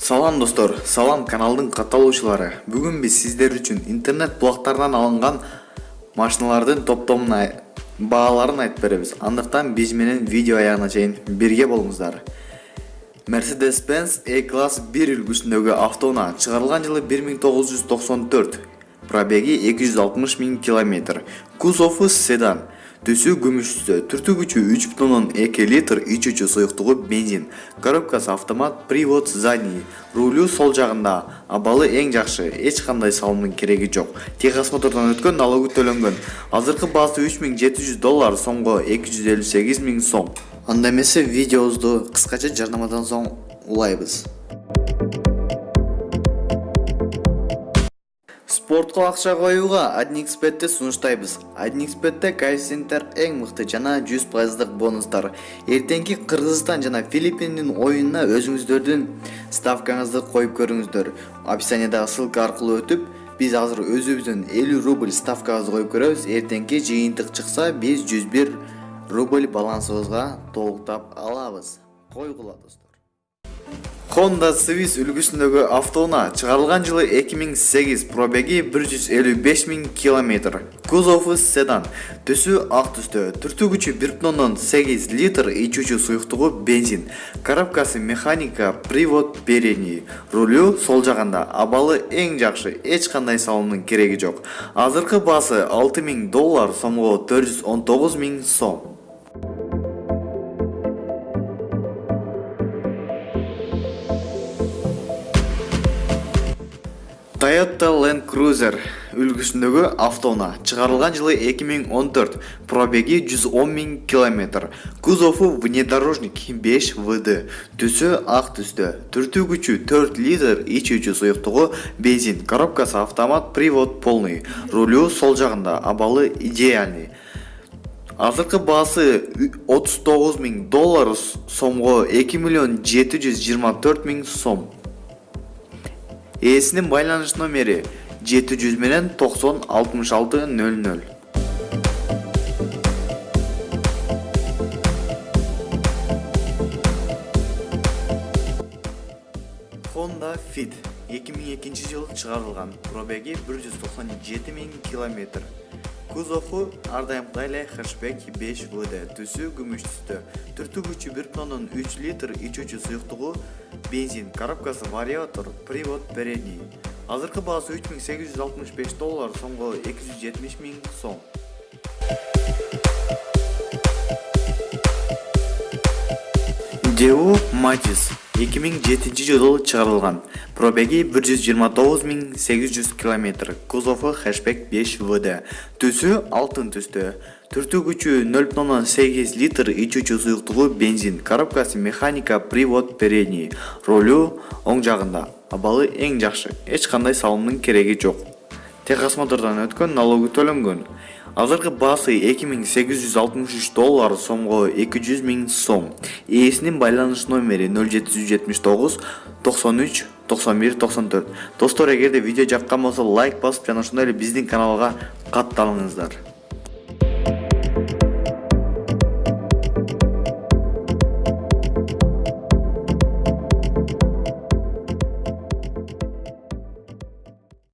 Салам достор, салам каналдың катталуучулары. Бүгүн биз сиздер үчүн интернет булактардан алынган машиналардын топтомун бааларын айтып беребиз. Андыктан биз менен видео аягына чейин бирге болуңуздар. Mercedes-Benz E-класс 1 үлгүсүндөгү автоунаа чыгарылган жылы 1994. Пробеги 260 000 км. Кузову седан. Түсү күмүш түстө. Түртүү күчү 3,2 литр ичүүчү суюктугу бензин. Коробкасы автомат, привод задний. Рулю сол жагында. Абалы эң жакшы. Эч кандай салымдын кереги жок. Техосмотрдон өткөн, налогу төлөнгөн. Азыркы баасы $3,700, сомго 258 000 сом. Анда эмесе видеобузду кыскача жарнамадан соң улайбыз. Спортко акча коюуга AdNexBet'ти сунуштайбыз. AdNexBet'те коэффициенттер эң мыкты жана 100% бонустар. Эртеңки Кыргызстан жана Филиппиндин оюнуна өзүңүздөрдүн ставкаңызды коюп көрүңүздөр. Описаниядагы ссылка аркылуу өтүп, биз азыр өзүбүздүн 50 рубль ставкабызды коюп көрөбүз. Эртеңки жыйынтык чыкса, биз 101 рубль балансыбызга толуктап алабыз. Койгула достор. Honda Civic үлгүсүндөгү автоунаа чыгарылган жылы 2008, пробеги 155 000 км. Кузову седан. Түсү ак түстө. Түртүү күчү 1,8 литр ичүүчү суюктугу бензин. Коробкасы механика, привод передний. Рулю сол жагында. Абалы эң жакшы. Эч кандай салымдын кереги жок. Азыркы баасы $6,000, сомго 419 000 сом. Toyota Land Cruiser үлгүсүндөгү автоунаа чыгарылган жылы 2014, пробеги 110 000 км. Кузову внедорожник 5 ВД. Түсү ак түстө. Түртүү күчү 4 литр ичүүчү суюктугу бензин. Коробкасы автомат, привод полный. Рулю сол жагында. Абалы идеальный. Азыркы баасы $39,000, сомго 2,724 000 сом. Ээсинин байланыш номери 700 менен 90 66 00. Honda Fit 2002 жылы чыгарылган, пробеги 197 000 км. Кузову ар дайымкыдай эле хэчбек 5 ВД. Түсү күмүш түстө. Түртүү күчү 1,3 литр ичүүчү суюктугу бензин. Коробкасы вариатор, привод передний. Азыркы баасы $3,865, сомго 270 000 сом. Devo Matiz 2007 жылы чыгарылган, пробеги 129 800 км. Кузову хэчбек 5 ВД. Түсү алтын түстө. Түртүү күчү 0,8 литр ичүүчү суюктугу бензин. Коробкасы механика, привод передний. Рулю оң жагында. Абалы эң жакшы. Эч кандай салымдын кереги жок. Техосмотрдон өткөн, налогу төлөнгөн. Азыркы баасы $2,863, сомго 200 000 сом. Ээсинин байланыш номери 0779 93 91 94. Достор, эгерде видео жаккан болсо лайк басып, жана ошондой эле биздин каналга катталыңыздар.